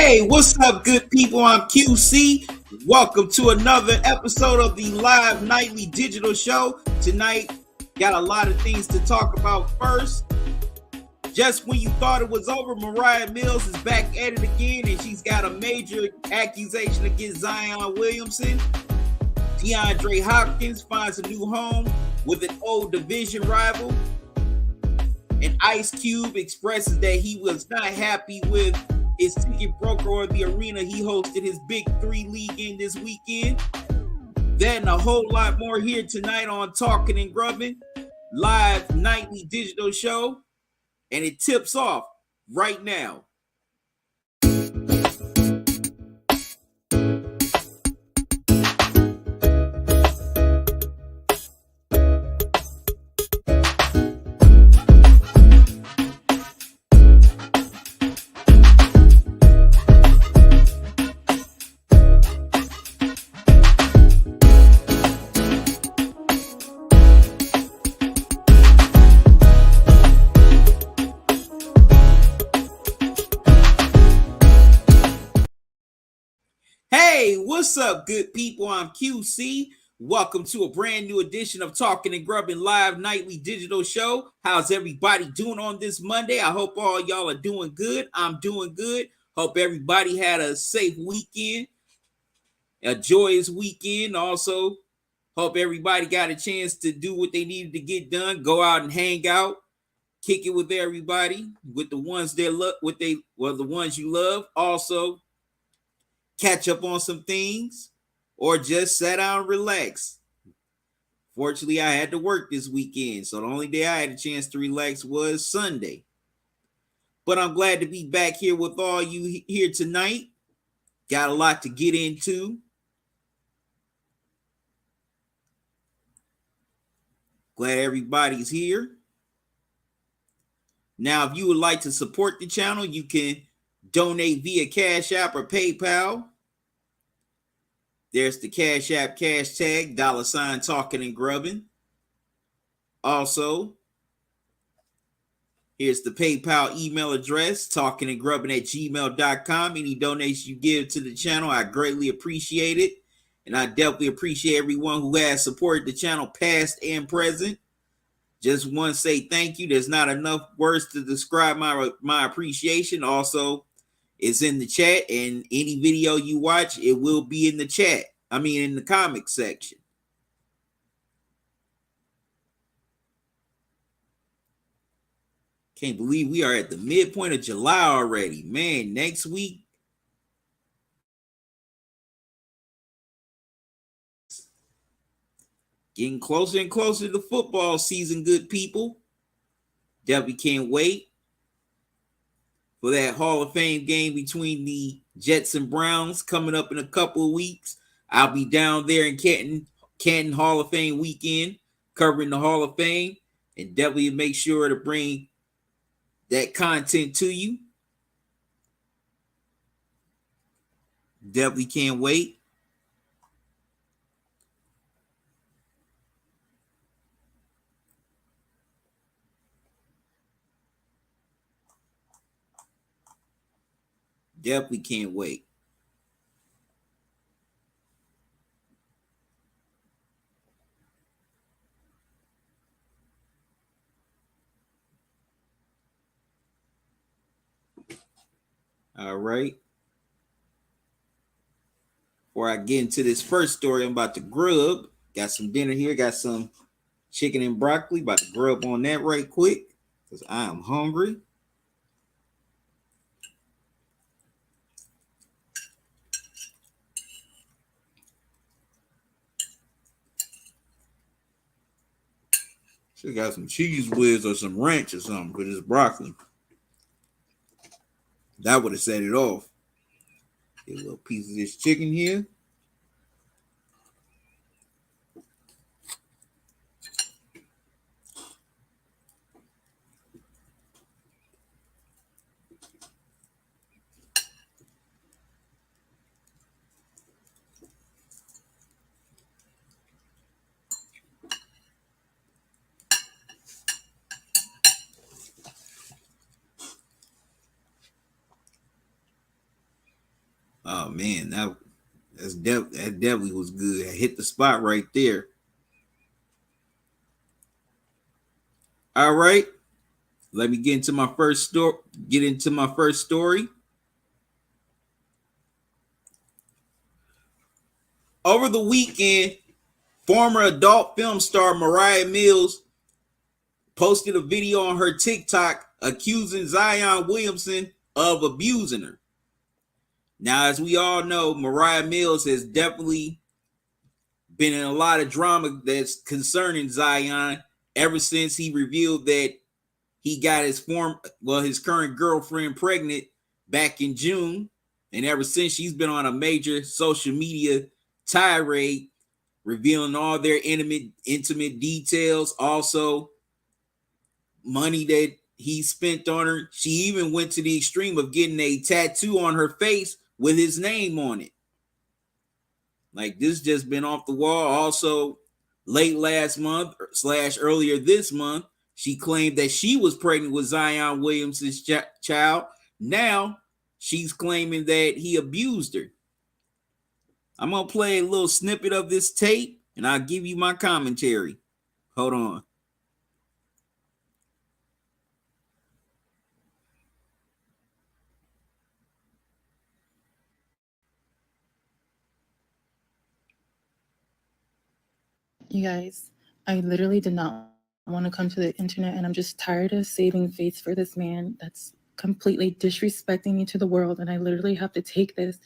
Hey, what's up, good people? I'm QC. Welcome to another episode of the live nightly digital show. Tonight, got a lot of things to talk about. First, just when you thought it was over, Moriah Mills is back at it again, and she's got a major accusation against Zion Williamson. DeAndre Hopkins finds a new home with an old division rival. And Ice Cube expresses that he was not happy with his ticket broker or the arena he hosted his Big 3 league in this weekend. That and a whole lot more here tonight on Talkin and Grubbin, live nightly digital show. And it tips off right now. Hey, what's up, good people? I'm QC. Welcome to a brand new edition of Talkin and Grubbin live nightly digital show. How's everybody doing on this Monday? I hope all y'all are doing good. I'm doing good. Hope everybody had a safe weekend, a joyous weekend. Also, hope everybody got a chance to do what they needed to get done. Go out and hang out, kick it with everybody, with the ones they love, the ones you love. Also, catch up on some things, or just sit down and relax. Fortunately, I had to work this weekend, so the only day I had a chance to relax was Sunday. But I'm glad to be back here with all you here tonight. Got a lot to get into. Glad everybody's here. Now, if you would like to support the channel, you can donate via Cash App or PayPal. There's the Cash App cash tag, $ Talkin and Grubbin. Also, here's the PayPal email address, talkinandgrubbin@gmail.com. Any donation you give to the channel, I greatly appreciate it. And I definitely appreciate everyone who has supported the channel past and present. Just want to say thank you. There's not enough words to describe my appreciation. Also, it's in the chat, and any video you watch, it will be in the chat. In the comment section. Can't believe we are at the midpoint of July already. Man, next week, getting closer and closer to the football season, good people. Definitely can't wait for that Hall of Fame game between the Jets and Browns coming up in a couple of weeks. I'll be down there in Canton Hall of Fame weekend, covering the Hall of Fame, and definitely make sure to bring that content to you. Definitely can't wait. Definitely can't wait. All right. Before I get into this first story, I'm about to grub. Got some dinner here. Got some chicken and broccoli. About to grub on that right quick because I am hungry. Should got some cheese whiz or some ranch or something for this broccoli. That would have set it off. Get a little piece of this chicken here. Oh man, that definitely was good. I hit the spot right there. All right, let me get into my first story. Get into my first story. Over the weekend, former adult film star Moriah Mills posted a video on her TikTok accusing Zion Williamson of abusing her. Now, as we all know, Moriah Mills has definitely been in a lot of drama that's concerning Zion ever since he revealed that he got his current girlfriend pregnant back in June. And ever since, she's been on a major social media tirade revealing all their intimate details. Also, money that he spent on her. She even went to the extreme of getting a tattoo on her face with his name on it. Like, this just been off the wall. Also, late last month / earlier this month, she claimed that she was pregnant with Zion Williamson's child. Now she's claiming that he abused her. I'm gonna play a little snippet of this tape and I'll give you my commentary. Hold on. You guys, I literally did not want to come to the internet, and I'm just tired of saving face for this man that's completely disrespecting me to the world. And I literally have to take this.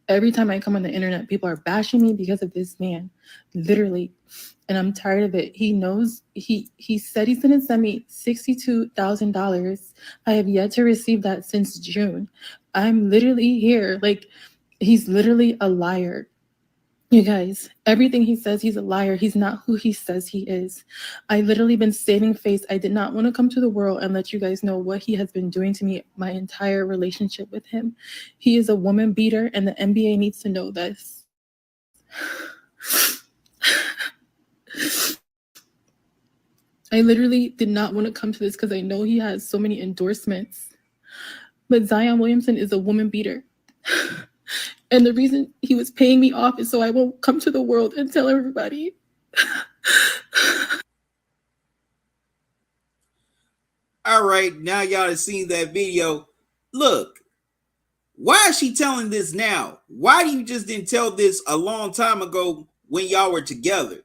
Every time I come on the internet, people are bashing me because of this man. Literally. And I'm tired of it. He knows he said he's gonna send me $62,000. I have yet to receive that since June. I'm literally here. Like, he's literally a liar. You guys, everything he says, he's a liar. He's not who he says he is. I literally been saving face. I did not want to come to the world and let you guys know what he has been doing to me my entire relationship with him. He is a woman beater, and the NBA needs to know this. I literally did not want to come to this because I know he has so many endorsements. But Zion Williamson is a woman beater. And the reason he was paying me off is so I won't come to the world and tell everybody. All right, now y'all have seen that video. Look, why is she telling this now? Why do you just didn't tell this a long time ago when y'all were together?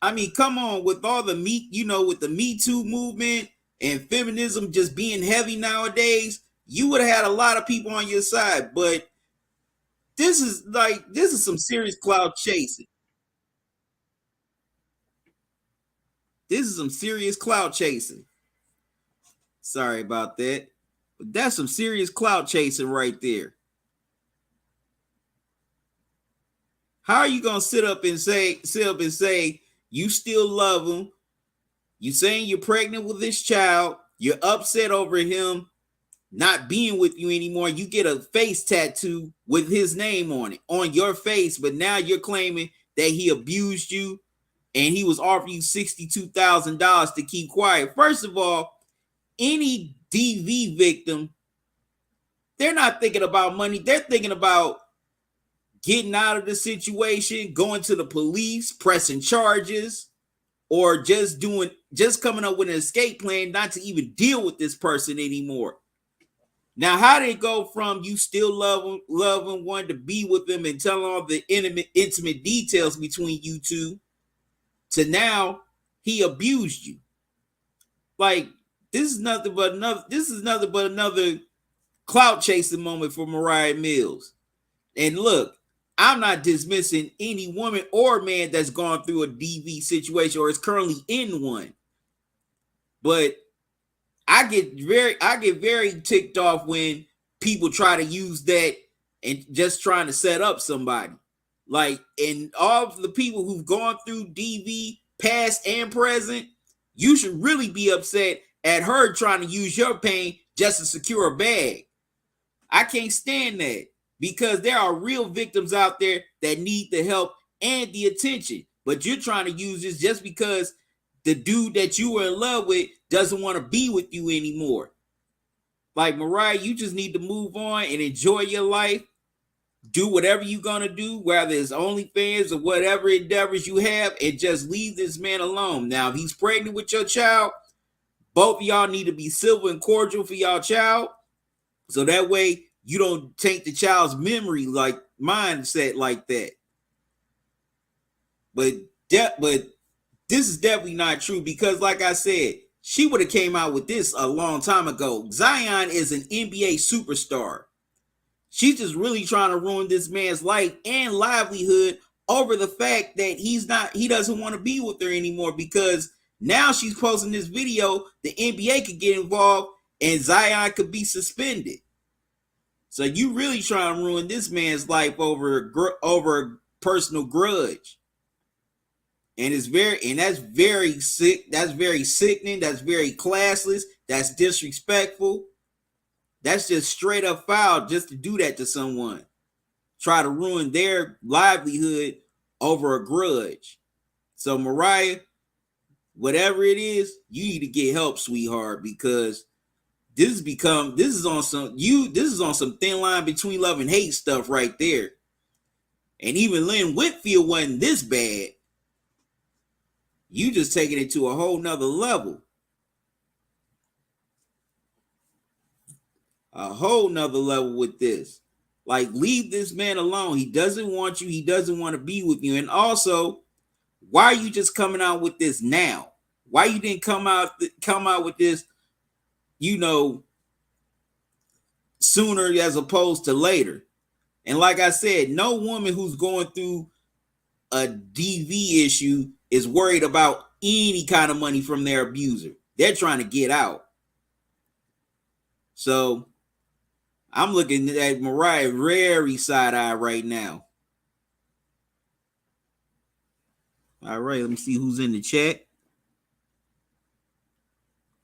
I mean, come on, with all the with the Me Too movement and feminism just being heavy nowadays, you would have had a lot of people on your side. But this is some serious cloud chasing. This is some serious cloud chasing. Sorry about that. But that's some serious cloud chasing right there. How are you gonna sit up and say you still love him? You saying you're pregnant with this child, you're upset over him not being with you anymore. You get a face tattoo with his name on it, on your face, but now you're claiming that he abused you and he was offering you $62,000 to keep quiet. First of all, any DV victim, they're not thinking about money. They're thinking about getting out of the situation, going to the police, pressing charges, or just coming up with an escape plan not to even deal with this person anymore. Now, how did it go from you still love him, wanting to be with him and telling all the intimate details between you two, to now he abused you? Like, this is nothing but another clout chasing moment for Moriah Mills. And look, I'm not dismissing any woman or man that's gone through a DV situation or is currently in one. But I get very ticked off when people try to use that and just trying to set up somebody. Like, and all of the people who've gone through DV, past and present, you should really be upset at her trying to use your pain just to secure a bag. I can't stand that, because there are real victims out there that need the help and the attention. But you're trying to use this just because the dude that you were in love with doesn't want to be with you anymore. Like, Moriah, you just need to move on and enjoy your life. do whatever you're gonna do, whether it's OnlyFans or whatever endeavors you have, and just leave this man alone. Now, if he's pregnant with your child, both of y'all need to be civil and cordial for y'all child, so that way you don't taint the child's memory like mindset like that. But this is definitely not true, because like I said, she would have came out with this a long time ago. Zion is an NBA superstar. She's just really trying to ruin this man's life and livelihood over the fact that he doesn't want to be with her anymore, because now she's posting this video, the NBA could get involved and Zion could be suspended. So you really trying to ruin this man's life over a personal grudge. And that's very sick. That's very sickening. That's very classless. That's disrespectful. That's just straight up foul just to do that to someone. Try to ruin their livelihood over a grudge. So Moriah, whatever it is, you need to get help, sweetheart, because this is on some thin line between love and hate stuff right there. And even Lynn Whitfield wasn't this bad. You just taking it to a whole nother level. A whole nother level with this. Like, leave this man alone. He doesn't want you. He doesn't want to be with you. And also, why are you just coming out with this now? Why you didn't come out with this, sooner as opposed to later? And like I said, no woman who's going through a DV issue is worried about any kind of money from their abuser. They're trying to get out. So I'm looking at Moriah very side-eye right now. All right, let me see who's in the chat.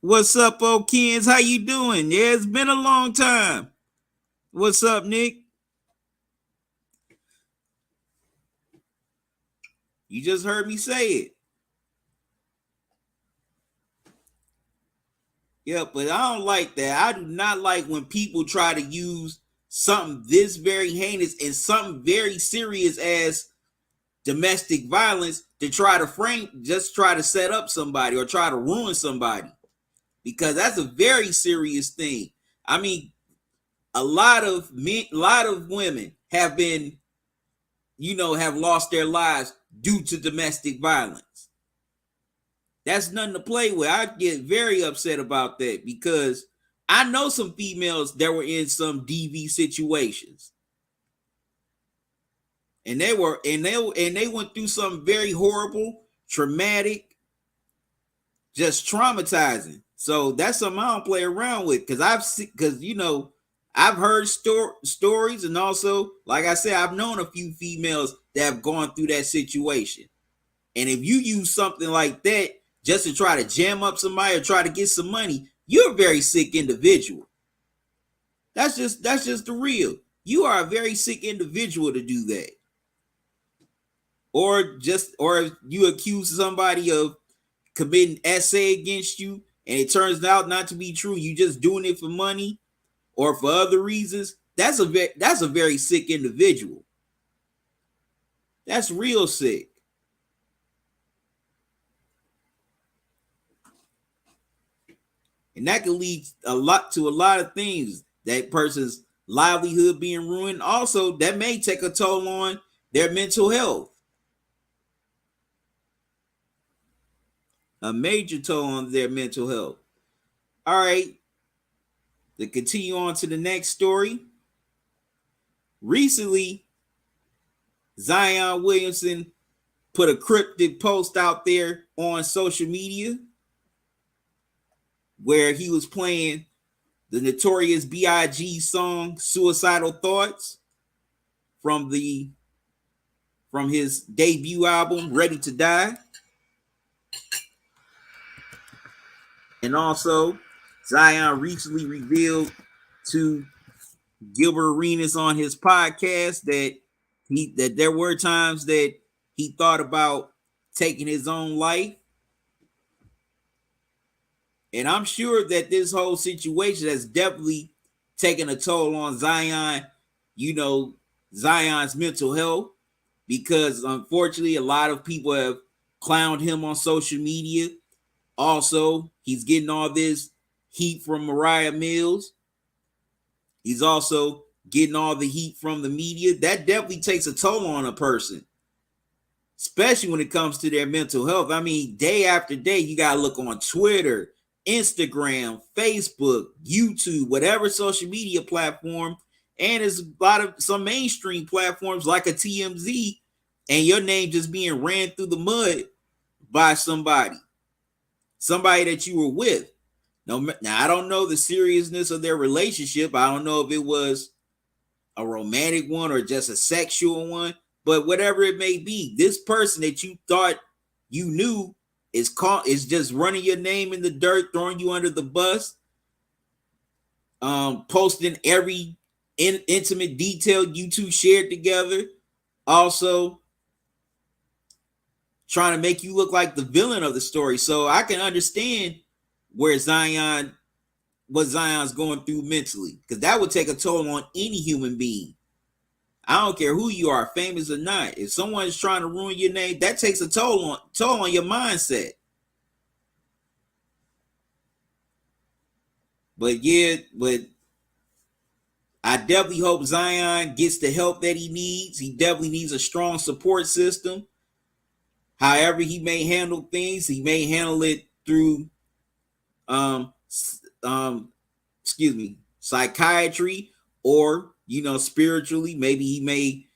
What's up, O'Kins? How you doing? Yeah, it's been a long time. What's up, Nick? You just heard me say it. Yeah, but I don't like that. I do not like when people try to use something this very heinous and something very serious as domestic violence to try to set up somebody or try to ruin somebody, because that's a very serious thing. I mean, a lot of women have been, have lost their lives due to domestic violence. That's nothing to play with. I get very upset about that, because I know some females that were in some DV situations. And they went through something very horrible, traumatic, just traumatizing. So that's something I don't play around with, because I've heard stories, and also, like I said, I've known a few females that have gone through that situation. And if you use something like that just to try to jam up somebody or try to get some money, you're a very sick individual. That's just the real. You are a very sick individual to do that. Or you accuse somebody of committing essay against you, and it turns out not to be true. You just doing it for money or for other reasons. That's a very sick individual. That's real sick. And that can lead to a lot of things. That person's livelihood being ruined. Also, that may take a toll on their mental health. A major toll on their mental health. All right. To continue on to the next story. Recently, Zion Williamson put a cryptic post out there on social media where he was playing the Notorious B.I.G. song Suicidal Thoughts from his debut album Ready to Die. And also, Zion recently revealed to Gilbert Arenas on his podcast that there were times that he thought about taking his own life. And I'm sure that this whole situation has definitely taken a toll on Zion, Zion's mental health, because unfortunately a lot of people have clowned him on social media. Also, he's getting all this heat from Moriah Mills. He's also getting all the heat from the media. That definitely takes a toll on a person, especially when it comes to their mental health. I mean, day after day, you got to look on Twitter, Instagram, Facebook, YouTube, whatever social media platform. And there's a lot of some mainstream platforms like a TMZ, and your name just being ran through the mud by somebody that you were with. Now, I don't know the seriousness of their relationship. I don't know if it was a romantic one or just a sexual one, but whatever it may be, this person that you thought you knew is just running your name in the dirt, throwing you under the bus, posting every intimate detail you two shared together, also trying to make you look like the villain of the story. So I can understand what Zion's going through mentally, because that would take a toll on any human being. I don't care who you are, famous or not. If someone is trying to ruin your name, that takes a toll on your mindset. But I definitely hope Zion gets the help that he needs. He definitely needs a strong support system. However he may handle things, he may handle it through psychiatry, or spiritually. Maybe he may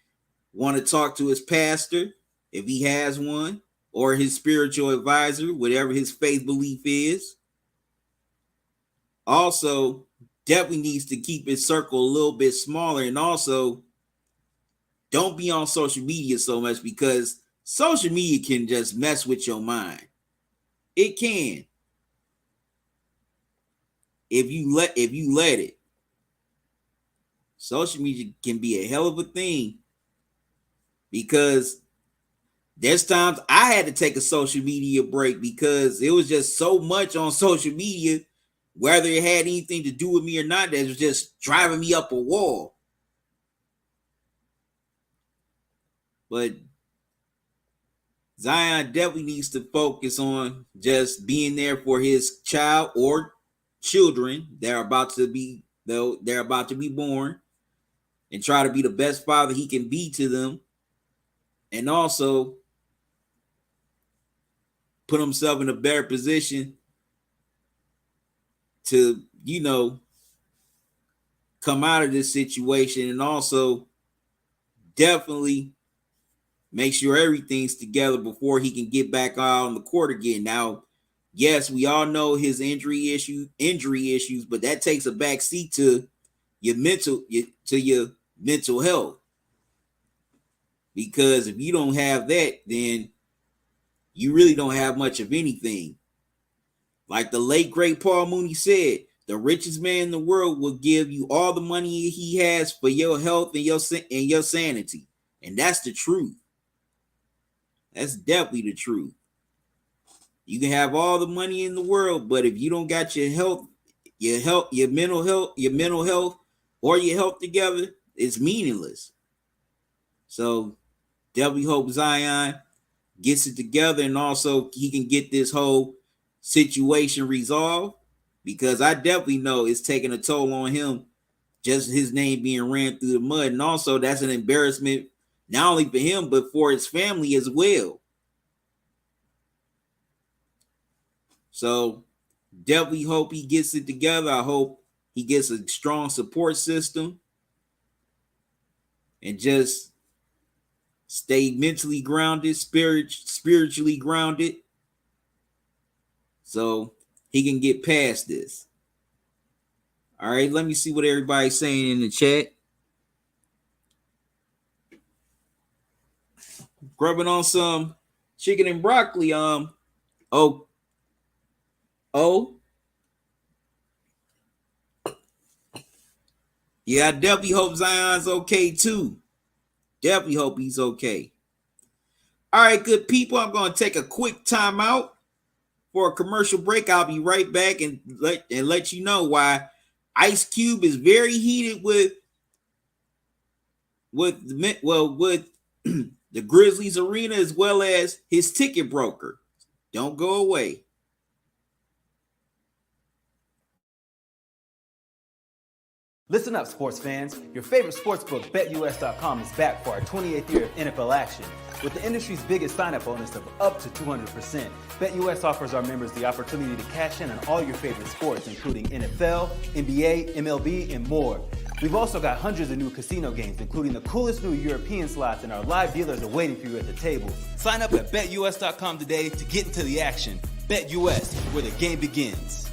want to talk to his pastor if he has one, or his spiritual advisor, whatever his faith belief is. Also, definitely needs to keep his circle a little bit smaller, and also don't be on social media so much, because social media can just mess with your mind. It can, if you let it. Social media can be a hell of a thing, because there's times I had to take a social media break because it was just so much on social media, whether it had anything to do with me or not, that was just driving me up a wall. But Zion definitely needs to focus on just being there for his child or children that are about to be born, and try to be the best father he can be to them, and also put himself in a better position to come out of this situation, and also definitely make sure everything's together before he can get back out on the court again. Now, yes, we all know his injury issues, but that takes a back seat to your mental health. Because if you don't have that, then you really don't have much of anything. Like the late great Paul Mooney said, the richest man in the world will give you all the money he has for your health and your sanity. And that's the truth. That's definitely the truth. You can have all the money in the world, but if you don't got your mental health, or your health together, it's meaningless. So definitely hope Zion gets it together, and also he can get this whole situation resolved, because I definitely know it's taking a toll on him, just his name being ran through the mud. And also that's an embarrassment not only for him, but for his family as well. So definitely hope he gets it together. I hope he gets a strong support system, and just stay mentally grounded, spiritually grounded, so he can get past this. All right, let me see what everybody's saying in the chat. Grubbing on some chicken and broccoli. Yeah, I definitely hope Zion's okay too. Definitely hope he's okay. All right, good people, I'm going to take a quick time out for a commercial break. I'll be right back and let you know why Ice Cube is very heated with with with the Grizzlies arena as well as his ticket broker. Don't go away. Listen up, sports fans. Your favorite sportsbook, BetUs.com, is back for our 28th year of NFL action. With the industry's biggest sign-up bonus of up to 200%, BetUS offers our members the opportunity to cash in on all your favorite sports, including NFL, NBA, MLB, and more. We've also got hundreds of new casino games, including the coolest new European slots, and our live dealers are waiting for you at the table. Sign up at BetUS.com today to get into the action. BetUS, where the game begins.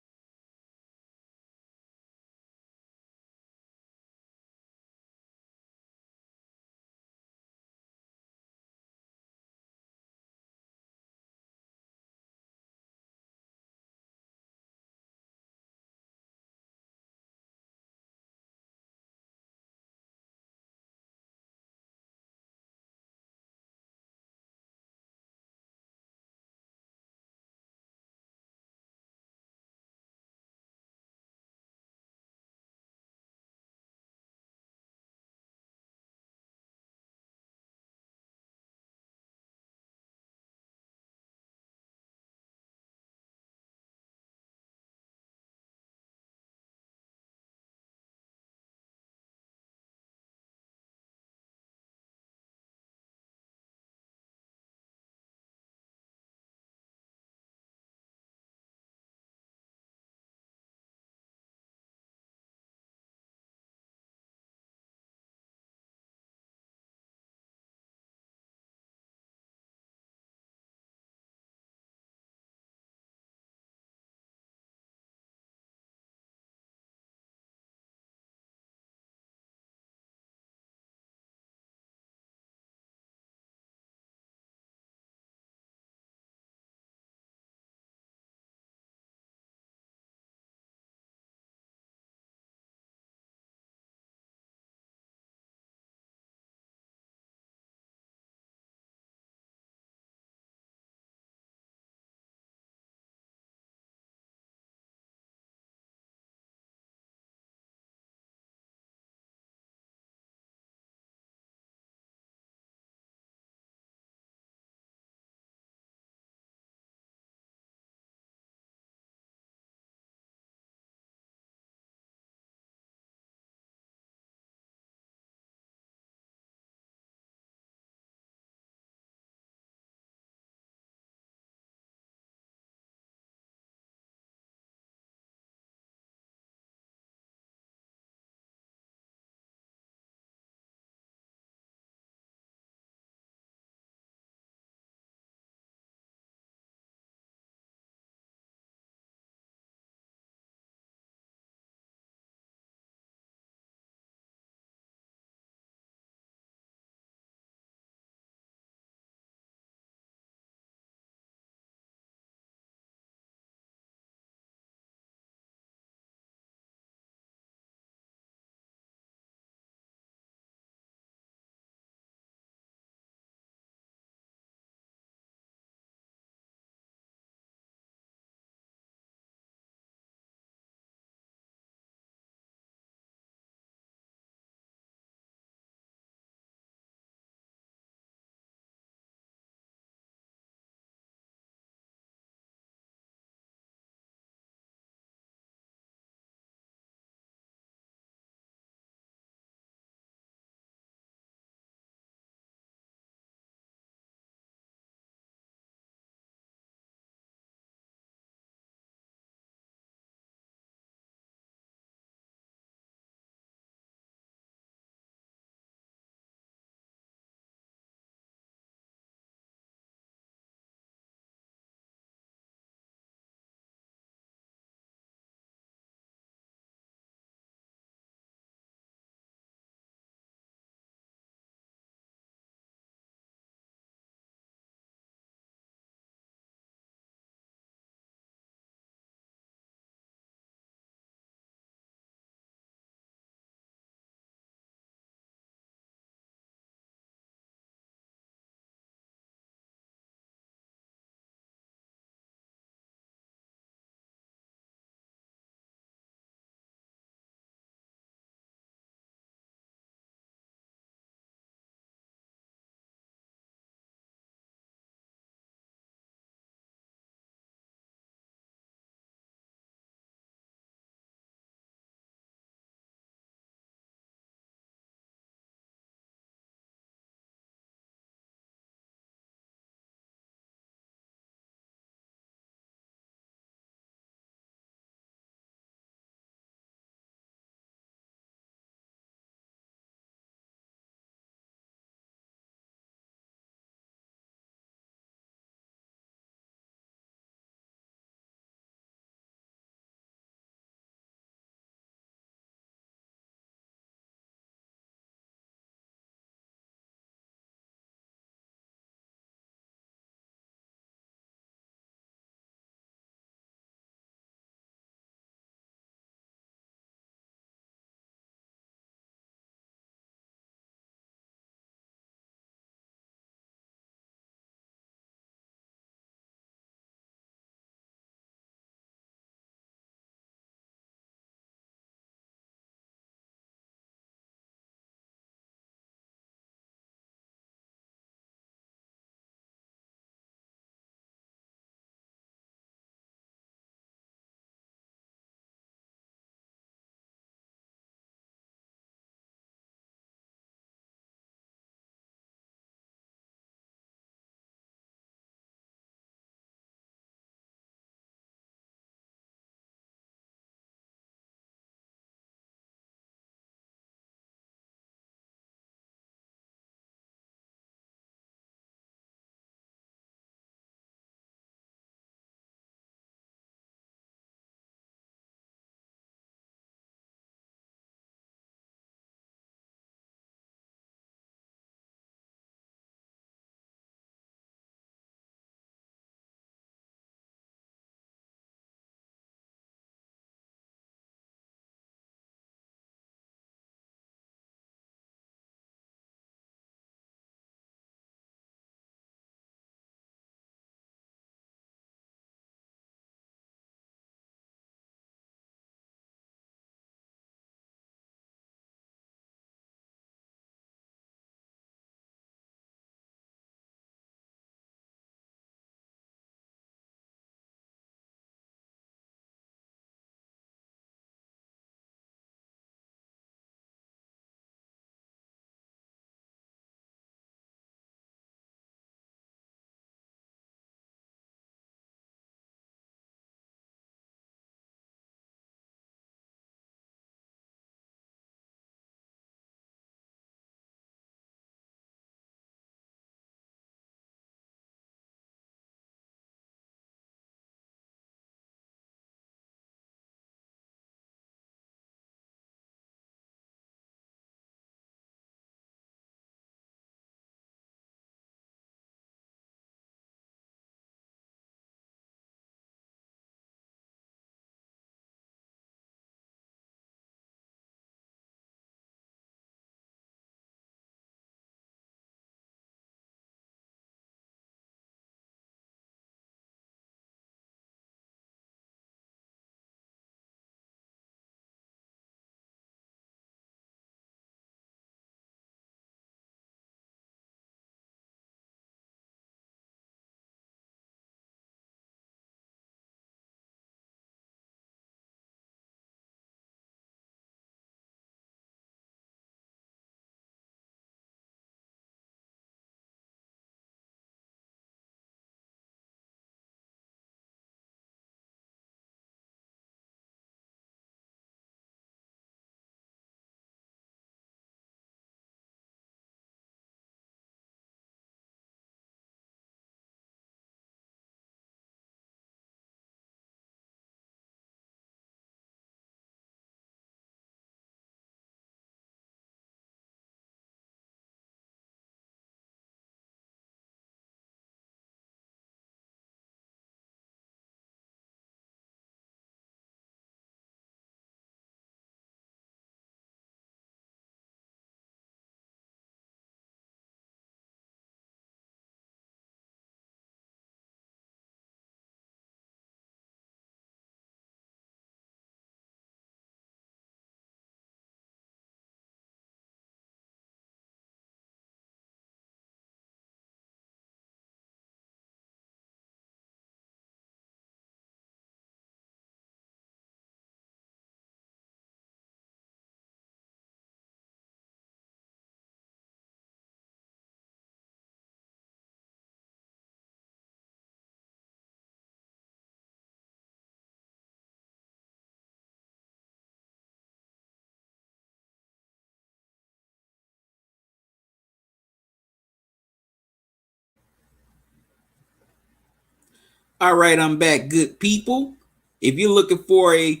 All right, I'm back, good people. If you're looking for a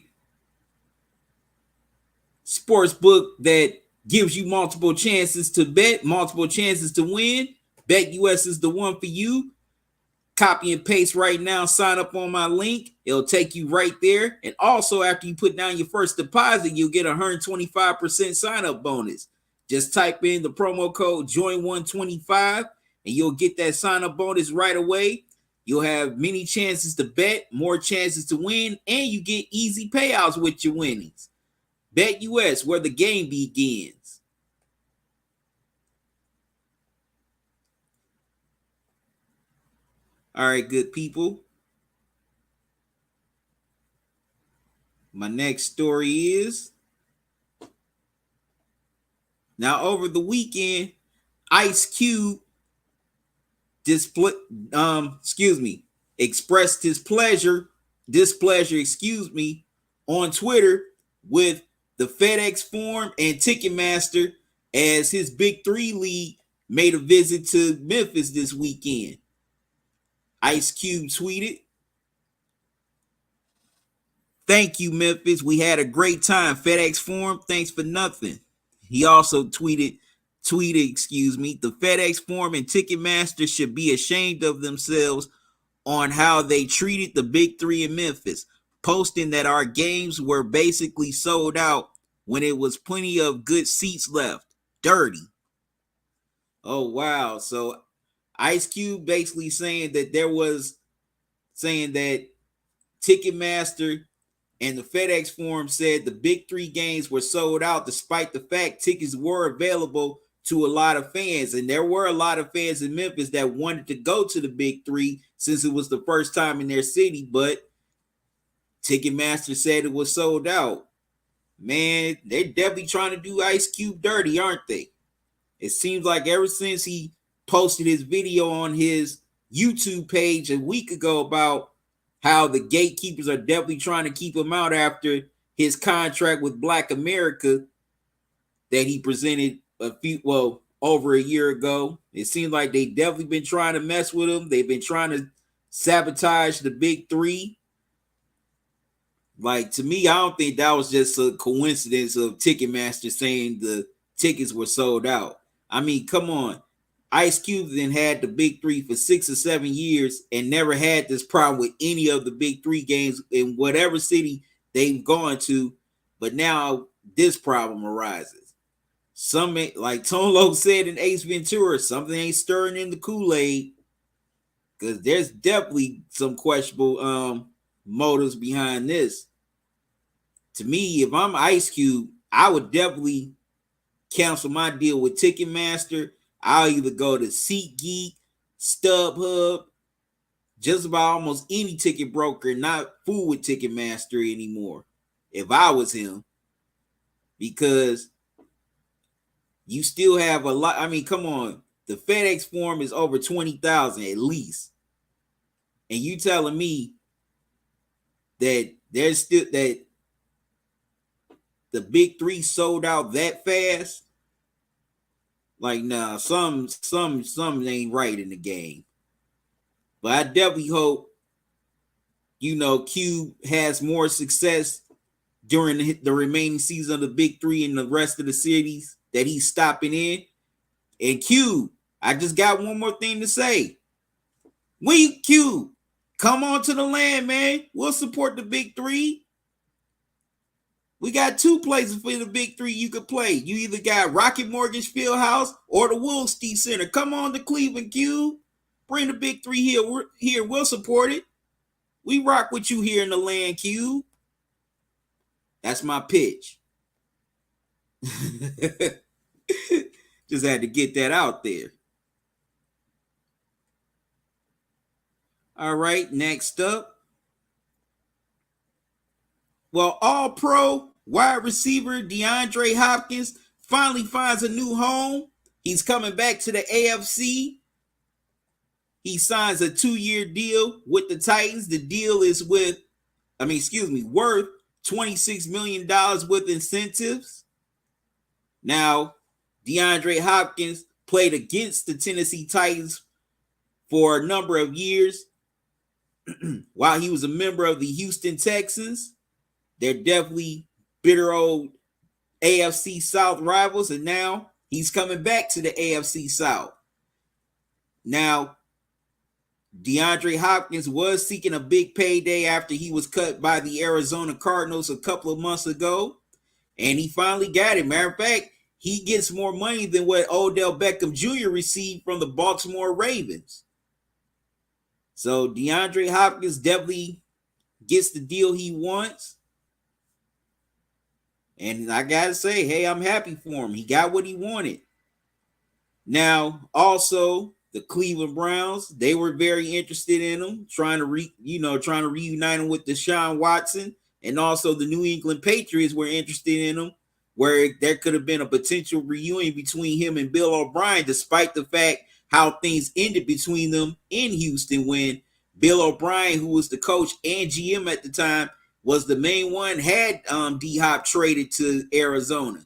sports book that gives you multiple chances to bet, multiple chances to win, BetUs is the one for you. Copy and paste right now, sign up on my link. It'll take you right there. And also, after you put down your first deposit, you'll get a 125% sign up bonus. Just type in the promo code JOIN125 and you'll get that sign up bonus right away. You'll have many chances to bet, more chances to win, and you get easy payouts with your winnings. BetUs, where the game begins. All right, good people. My next story is, now over the weekend, Ice Cube expressed his displeasure, on Twitter with the FedEx Forum and Ticketmaster as his Big Three league made a visit to Memphis this weekend. Ice Cube tweeted, "Thank you, Memphis. We had a great time. FedEx Forum, thanks for nothing." He also tweeted, the FedEx Forum and Ticketmaster should be ashamed of themselves on how they treated the Big Three in Memphis, posting that our games were basically sold out when it was plenty of good seats left. Dirty. Oh, wow. So Ice Cube basically saying that Ticketmaster and the FedEx Forum said the Big Three games were sold out, despite the fact tickets were available to a lot of fans. And there were a lot of fans in Memphis that wanted to go to the Big Three since it was the first time in their city, but Ticketmaster said it was sold out. Man, they're definitely trying to do Ice Cube dirty, aren't they? It seems like ever since he posted his video on his YouTube page a week ago about how the gatekeepers are definitely trying to keep him out after his contract with Black America that he presented over a year ago. It seems like they definitely been trying to mess with him. They've been trying to sabotage the Big Three. Like, to me, I don't think that was just a coincidence of Ticketmaster saying the tickets were sold out. I mean, come on. Ice Cube then had the Big Three for 6 or 7 years and never had this problem with any of the Big Three games in whatever city they've gone to. But now this problem arises. Like Tone Loc said in Ace Ventura, something ain't stirring in the Kool-Aid, because there's definitely some questionable motives behind this. To me, if I'm Ice Cube, I would definitely cancel my deal with Ticketmaster. I'll either go to SeatGeek, StubHub, just about almost any ticket broker, not fool with Ticketmaster anymore, if I was him. Because you still have a lot. I mean, come on. The FedEx Forum is over 20,000 at least. And you telling me that there's still that the Big Three sold out that fast? Like, nah, some ain't right in the game. But I definitely hope, Cube has more success during the remaining season of the Big Three and the rest of the cities that he's stopping in. And Cube, I just got one more thing to say. Cube, come on to the land, man. We'll support the Big Three. We got 2 places for the Big Three you could play. You either got Rocket Mortgage Fieldhouse or the Wolfstein Center. Come on to Cleveland, Cube. Bring the Big Three here. We'll support it. We rock with you here in the land, Cube. That's my pitch. Just had to get that out there. All right, next up. Well, All-Pro wide receiver DeAndre Hopkins finally finds a new home. He's coming back to the AFC. He signs a 2-year deal with the Titans. The deal is worth $26 million with incentives. Now, DeAndre Hopkins played against the Tennessee Titans for a number of years. while he was a member of the Houston Texans, they're definitely bitter old AFC South rivals, and now he's coming back to the AFC South. Now, DeAndre Hopkins was seeking a big payday after he was cut by the Arizona Cardinals a couple of months ago, and he finally got it. Matter of fact, he gets more money than what Odell Beckham Jr. received from the Baltimore Ravens. So DeAndre Hopkins definitely gets the deal he wants. And I got to say, hey, I'm happy for him. He got what he wanted. Now, also, the Cleveland Browns, they were very interested in him, trying to reunite him with Deshaun Watson. And also the New England Patriots were interested in him, where there could have been a potential reunion between him and Bill O'Brien, despite the fact how things ended between them in Houston when Bill O'Brien, who was the coach and GM at the time, was the main one, had D-Hop traded to Arizona.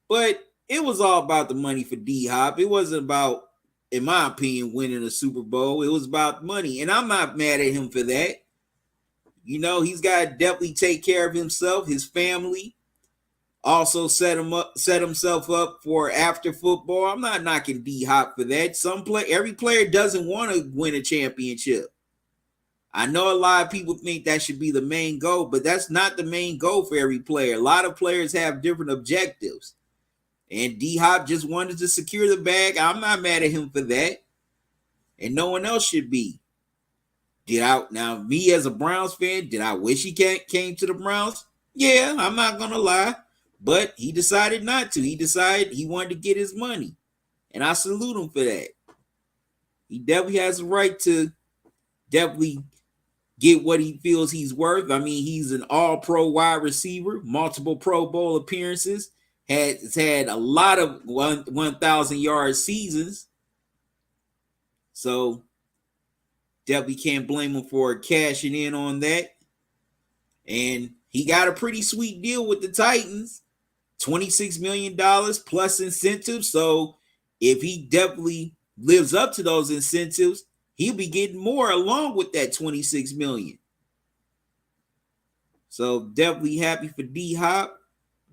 But it was all about the money for D-Hop. It wasn't about, in my opinion, winning a Super Bowl. It was about money, and I'm not mad at him for that. You know, he's got to definitely take care of himself, his family. Also set himself up for after football. I'm not knocking D-Hop for that. Every player doesn't want to win a championship. I know a lot of people think that should be the main goal, but that's not the main goal for every player. A lot of players have different objectives. And D-Hop just wanted to secure the bag. I'm not mad at him for that. And no one else should be. Now, me as a Browns fan, did I wish he came to the Browns? Yeah, I'm not going to lie. But he decided not to. He decided he wanted to get his money. And I salute him for that. He definitely has a right to definitely get what he feels he's worth. I mean, he's an all-pro wide receiver, multiple Pro Bowl appearances, has had a lot of 1,000-yard seasons. So definitely can't blame him for cashing in on that. And he got a pretty sweet deal with the Titans, $26 million plus incentives. So if he definitely lives up to those incentives, he'll be getting more along with that $26 million. So definitely happy for D-Hop.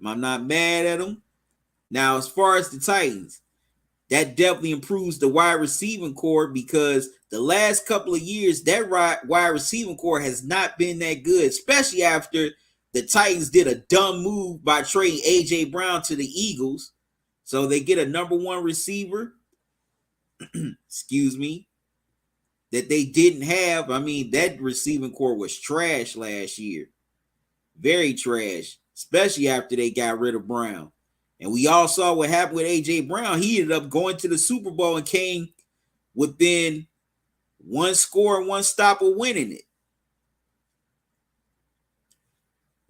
I'm not mad at him. Now, as far as the Titans, that definitely improves the wide receiving core, because the last couple of years, that wide receiving core has not been that good, especially after the Titans did a dumb move by trading A.J. Brown to the Eagles. So they get a number one receiver, excuse me, that they didn't have. I mean, that receiving core was trash last year. Very trash, especially after they got rid of Brown. And we all saw what happened with A.J. Brown. He ended up going to the Super Bowl and came within one score and one stop of winning it.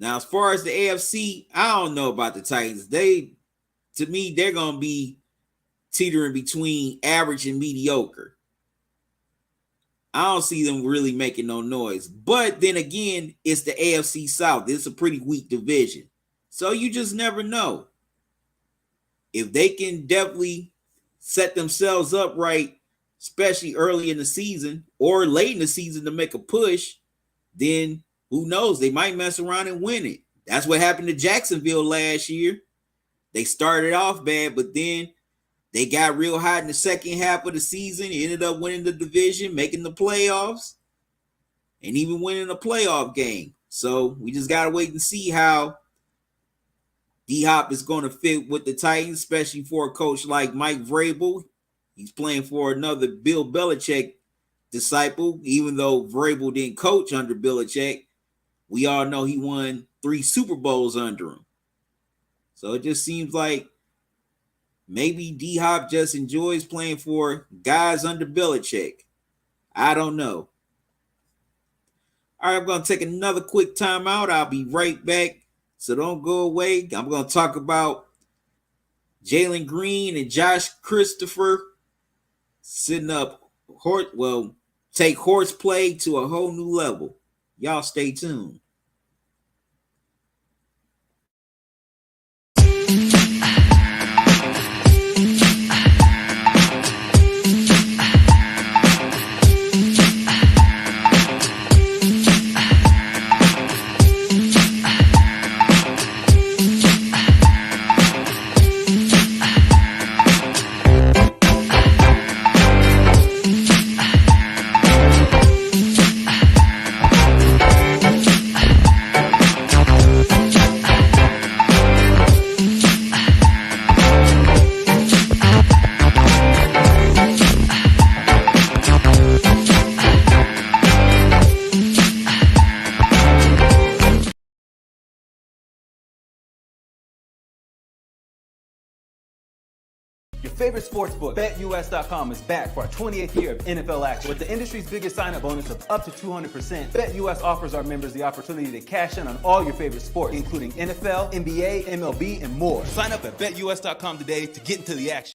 Now, as far as the AFC, I don't know about the Titans. To me, they're going to be teetering between average and mediocre. I don't see them really making no noise. But then again, it's the AFC South. It's a pretty weak division. So you just never know. If they can definitely set themselves up right, especially early in the season or late in the season to make a push, then who knows? They might mess around and win it. That's what happened to Jacksonville last year. They started off bad, but then they got real hot in the second half of the season, ended up winning the division, making the playoffs, and even winning a playoff game. So we just got to wait and see how D-Hop is going to fit with the Titans, especially for a coach like Mike Vrabel. He's playing for another Bill Belichick disciple, even though Vrabel didn't coach under Belichick. We all know he won 3 Super Bowls under him. So it just seems like maybe D-Hop just enjoys playing for guys under Belichick. I don't know. All right, I'm going to take another quick timeout. I'll be right back. So don't go away. I'm going to talk about Jalen Green and Josh Christopher sitting up, take horseplay to a whole new level. Y'all stay tuned. favorite sportsbook, BetUs.com, is back for our 28th year of NFL action. With the industry's biggest sign-up bonus of up to 200%, BetUS offers our members the opportunity to cash in on all your favorite sports, including NFL, NBA, MLB, and more. Sign up at BetUS.com today to get into the action.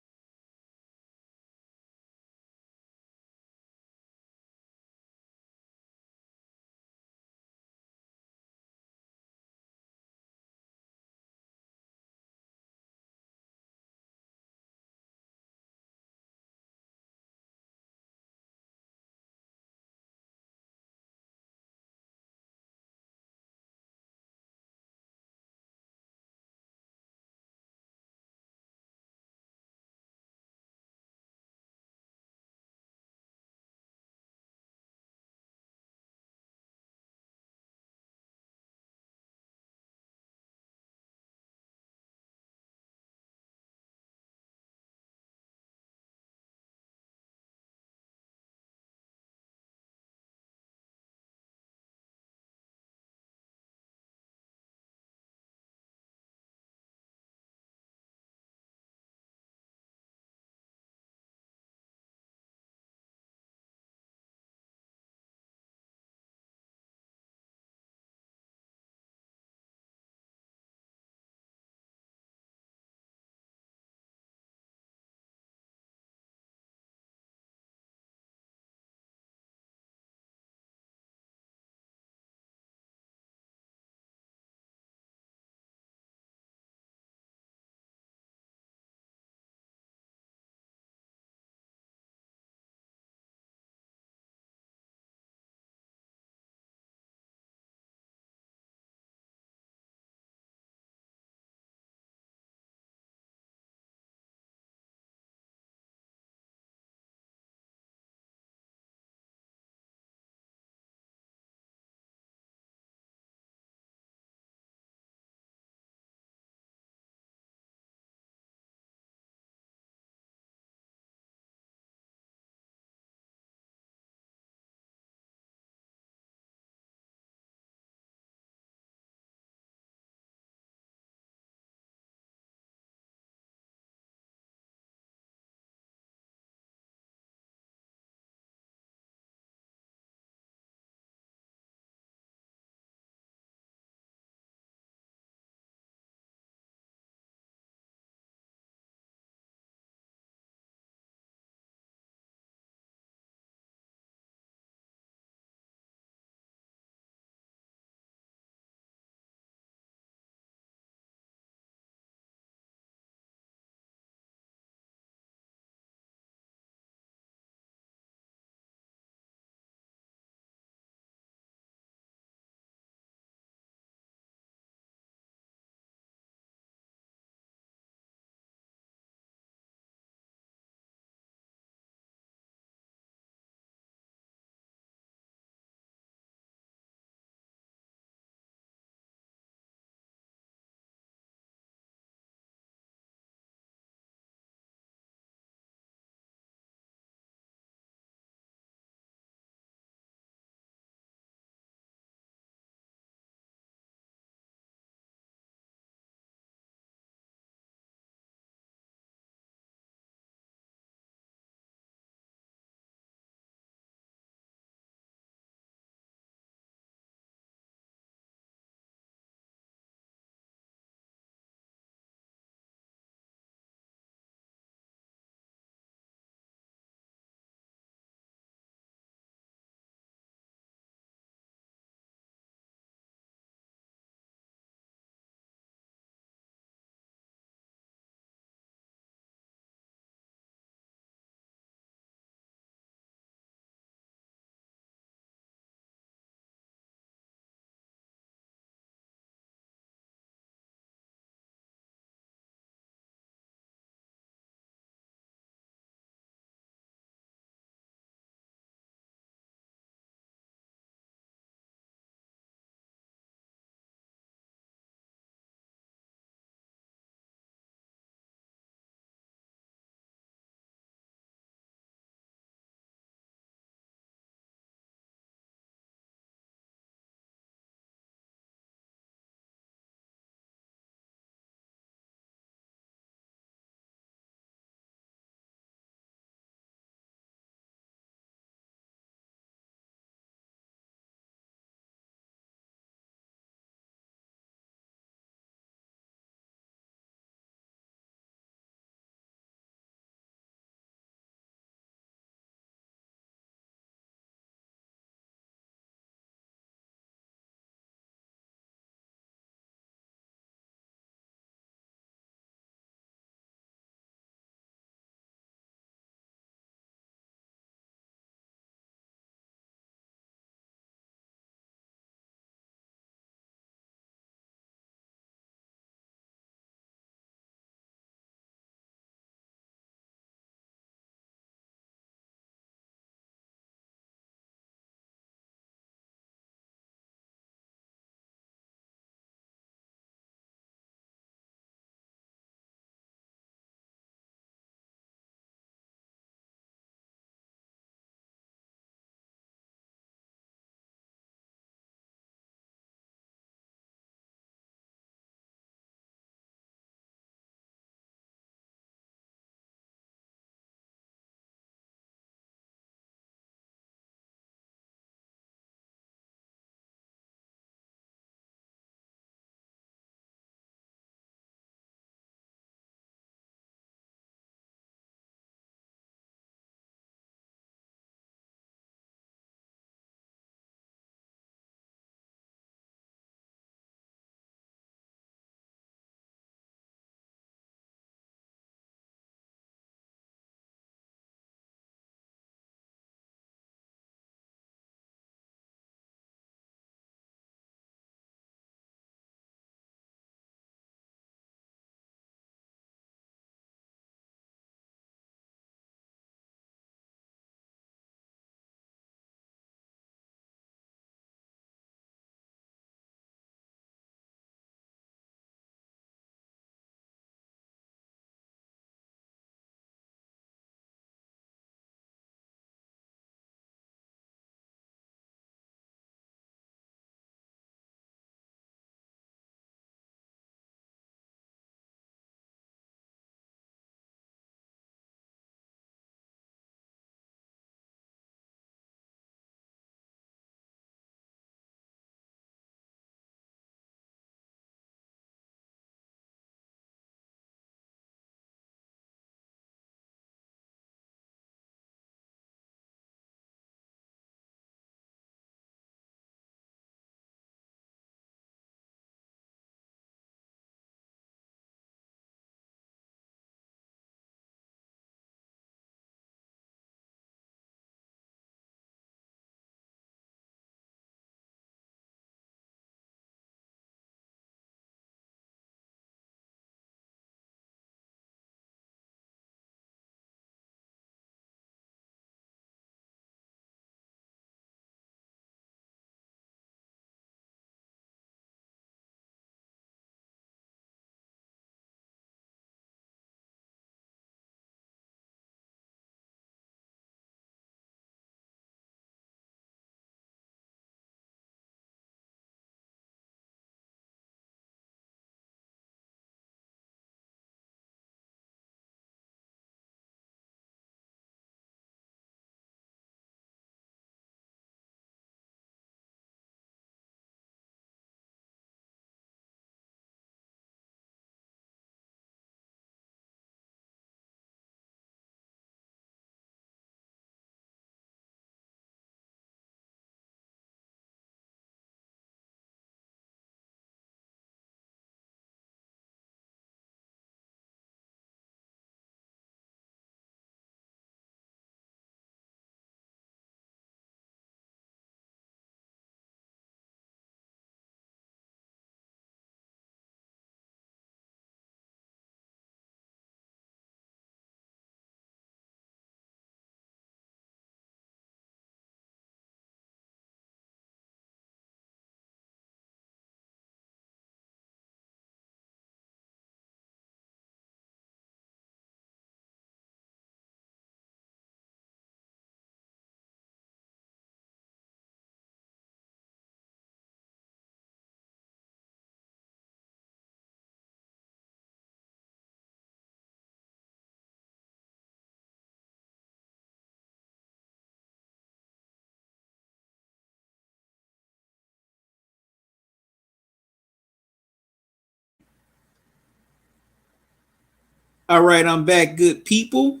All right, I'm back, good people.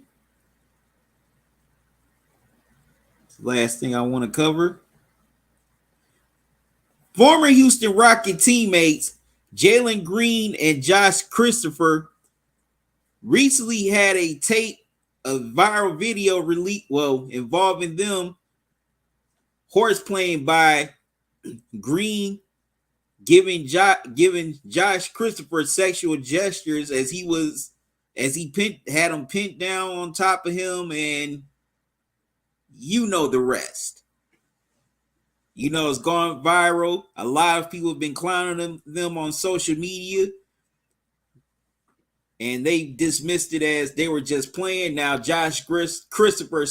Last thing I want to cover. Former Houston Rocket teammates Jalen Green and Josh Christopher recently had a viral video release, involving them horseplaying by Green giving Josh Christopher sexual gestures as he had him pinned down on top of him, and you know the rest. You know, it's gone viral. A lot of people have been clowning them on social media, and they dismissed it as they were just playing. Now, Christopher,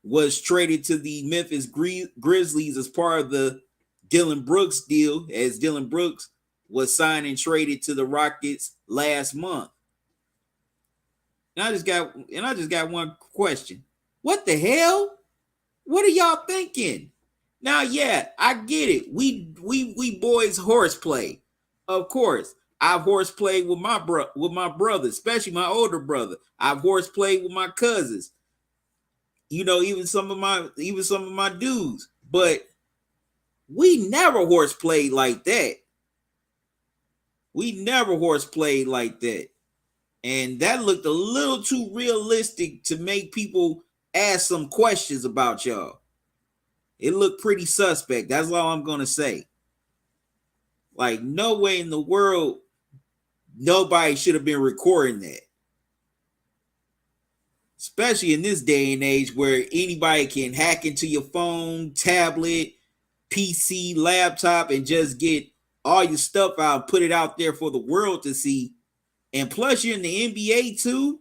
was traded to the Memphis Grizzlies as part of the Dylan Brooks deal, as Dylan Brooks was signed and traded to the Rockets last month. And I just got one question. What the hell? What are y'all thinking? Now, yeah, I get it. We boys horseplay. Of course. I've horseplayed with my brother, especially my older brother. I've horseplayed with my cousins. You know, even some of my dudes. But we never horseplayed like that. And that looked a little too realistic to make people ask some questions about y'all. It looked pretty suspect. That's all I'm going to say. Like, no way in the world nobody should have been recording that. Especially in this day and age where anybody can hack into your phone, tablet, PC, laptop, and just get all your stuff out and put it out there for the world to see. And plus, you're in the NBA too.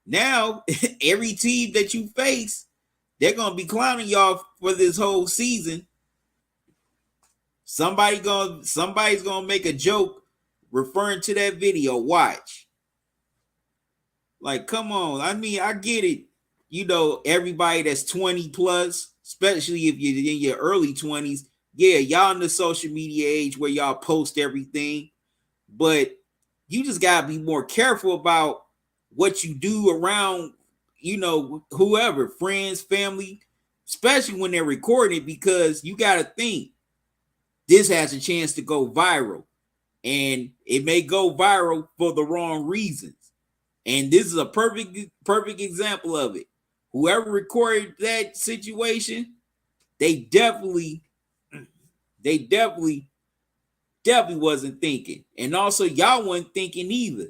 Now, every team that you face, they're going to be clowning y'all for this whole season. Somebody's going to make a joke referring to that video. Watch. Like, come on. I mean, I get it. You know, everybody that's 20 plus, especially if you're in your early 20s, yeah, y'all in the social media age where y'all post everything. But you just got to be more careful about what you do around, you know, whoever, friends, family, especially when they're recording it, because you got to think this has a chance to go viral, and it may go viral for the wrong reasons. And this is a perfect example of it. Whoever recorded that situation, they definitely wasn't thinking. And also, y'all wasn't thinking either.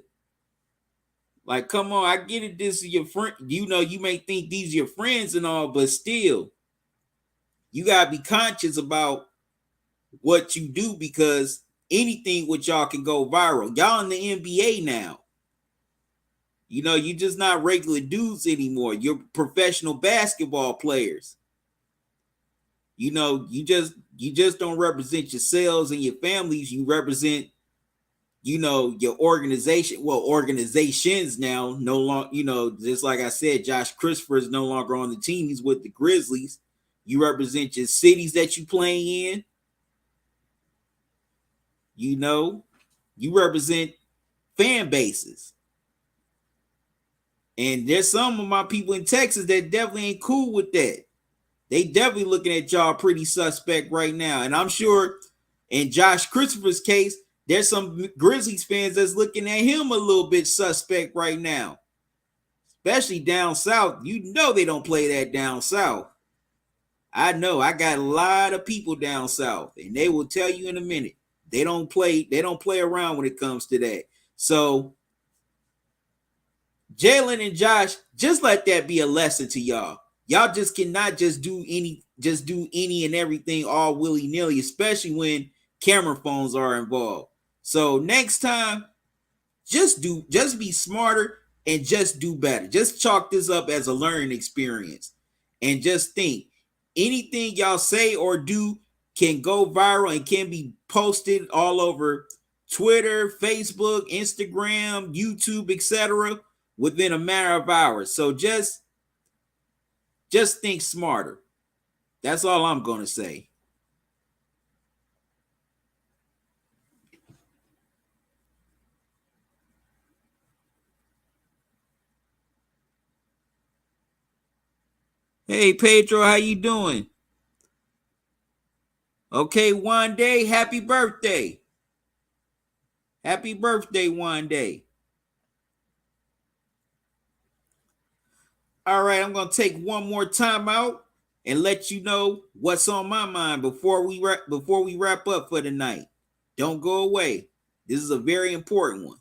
Like, come on, I get it. This is your friend. You know, you may think these are your friends and all, but still, you gotta be conscious about what you do, because anything with y'all can go viral. Y'all in the NBA now. You know, you're just not regular dudes anymore. You're professional basketball players. You know, you just don't represent yourselves and your families. You represent, you know, your organization. Well, organizations now no longer, you know, just like I said, Josh Christopher is no longer on the team. He's with the Grizzlies. You represent your cities that you play in. You know, you represent fan bases. And there's some of my people in Texas that definitely ain't cool with that. They definitely looking at y'all pretty suspect right now. And I'm sure in Josh Christopher's case, there's some Grizzlies fans that's looking at him a little bit suspect right now. Especially down south. You know they don't play that down south. I know. I got a lot of people down south, and they will tell you in a minute. They don't play around when it comes to that. So Jalen and Josh, just let that be a lesson to y'all. Y'all just cannot just do any and everything all willy-nilly, especially when camera phones are involved. So next time, just be smarter and just do better. Just chalk this up as a learning experience. And just think, anything y'all say or do can go viral and can be posted all over Twitter, Facebook, Instagram, YouTube, etc. within a matter of hours. So just think smarter. That's all I'm going to say. Hey, Pedro, how you doing? Okay, one day, happy birthday. Happy birthday, one day. All right, I'm going to take one more time out and let you know what's on my mind before we wrap up for the night. Don't go away. This is a very important one.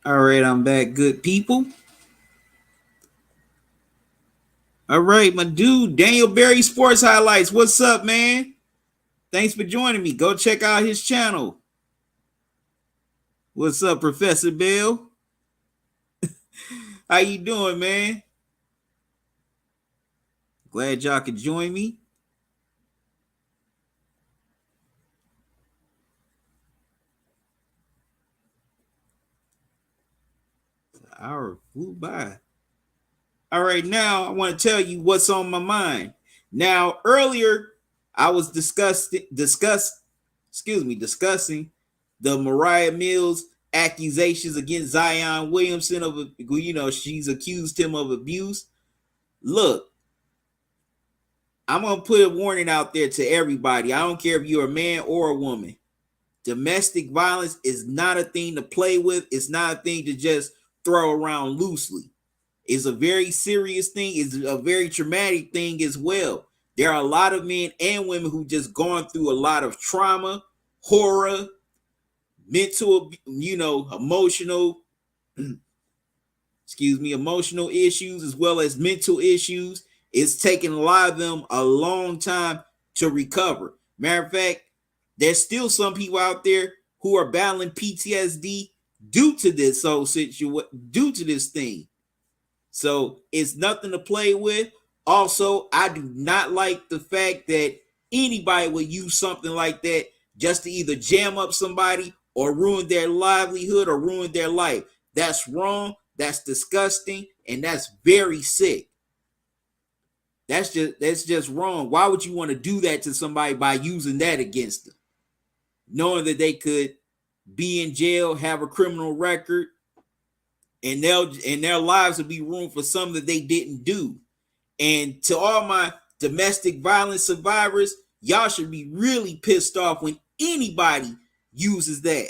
All right, I'm back, good people. All right, my dude, Daniel Berry Sports Highlights. What's up, man? Thanks for joining me. Go check out his channel. What's up, Professor Bill? How you doing, man? Glad y'all could join me. The hour flew by. All right, now I want to tell you what's on my mind. Now, earlier I was discussing the Moriah Mills accusations against Zion Williamson of, she's accused him of abuse. Look, I'm going to put a warning out there to everybody. I don't care if you're a man or a woman. Domestic violence is not a thing to play with. It's not a thing to just throw around loosely. It's a very serious thing. It's a very traumatic thing as well. There are a lot of men and women who just gone through a lot of trauma, horror, mental, emotional, emotional issues as well as mental issues. It's taken a lot of them a long time to recover. Matter of fact, there's still some people out there who are battling PTSD due to this whole situation, due to this thing. So it's nothing to play with. Also, I do not like the fact that anybody would use something like that just to either jam up somebody or ruin their livelihood or ruin their life. That's wrong. That's disgusting. And that's very sick. That's just wrong. Why would you want to do that to somebody by using that against them? Knowing that they could be in jail, have a criminal record, and their lives will be ruined for something that they didn't do. And to all my domestic violence survivors, y'all should be really pissed off when anybody uses that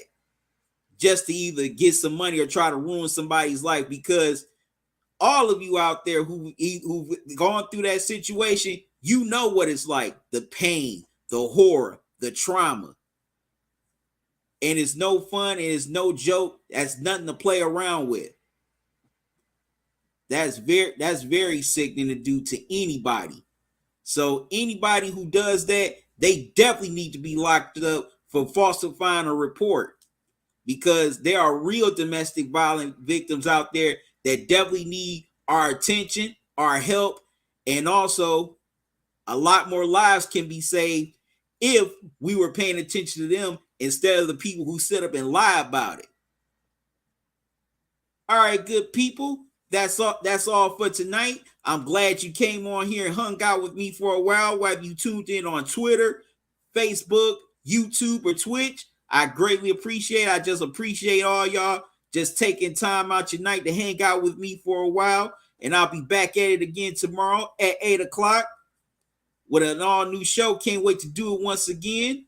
just to either get some money or try to ruin somebody's life, because all of you out there who've gone through that situation, you know what it's like, the pain, the horror, the trauma. And it's no fun and it's no joke. That's nothing to play around with. That's very sickening to do to anybody. So anybody who does that, they definitely need to be locked up for falsifying a report, because there are real domestic violence victims out there that definitely need our attention, our help, and also a lot more lives can be saved if we were paying attention to them instead of the people who sit up and lie about it. All right, good people. That's all for tonight. I'm glad you came on here and hung out with me for a while, whether you tuned in on Twitter, Facebook, YouTube, or Twitch. I greatly appreciate it. I just appreciate all y'all just taking time out your night to hang out with me for a while. And I'll be back at it again tomorrow at 8 o'clock with an all-new show. Can't wait to do it once again.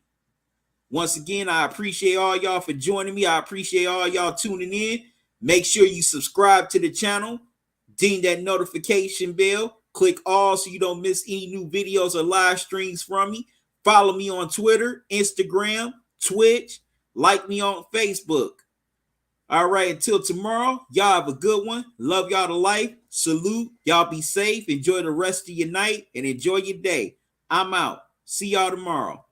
Once again, I appreciate all y'all for joining me. I appreciate all y'all tuning in. Make sure you subscribe to the channel. Ding that notification bell. Click all so you don't miss any new videos or live streams from me. Follow me on Twitter, Instagram, Twitch. Like me on Facebook. All right, until tomorrow, y'all have a good one. Love y'all to life. Salute. Y'all be safe. Enjoy the rest of your night and enjoy your day. I'm out. See y'all tomorrow.